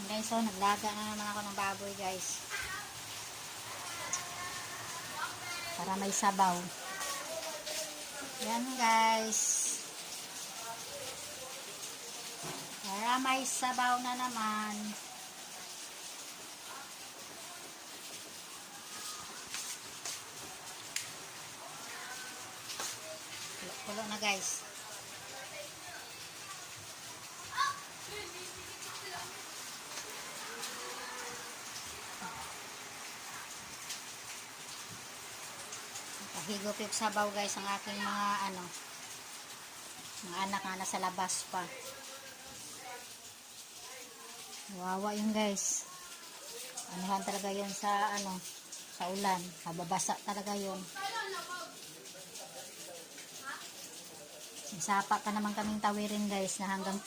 Guys, so naglaga na naman ako ng baboy, guys. Para may sabaw. Yan, guys. Para may sabaw na naman. Kulo na, guys. Higop yung sabaw, guys, ang aking mga mga anak na nasa labas pa. Wawa yun, guys. Anuhan talaga yun sa sa ulan. Mababasa talaga yun. Sapa pa naman kaming tawirin, guys, na hanggang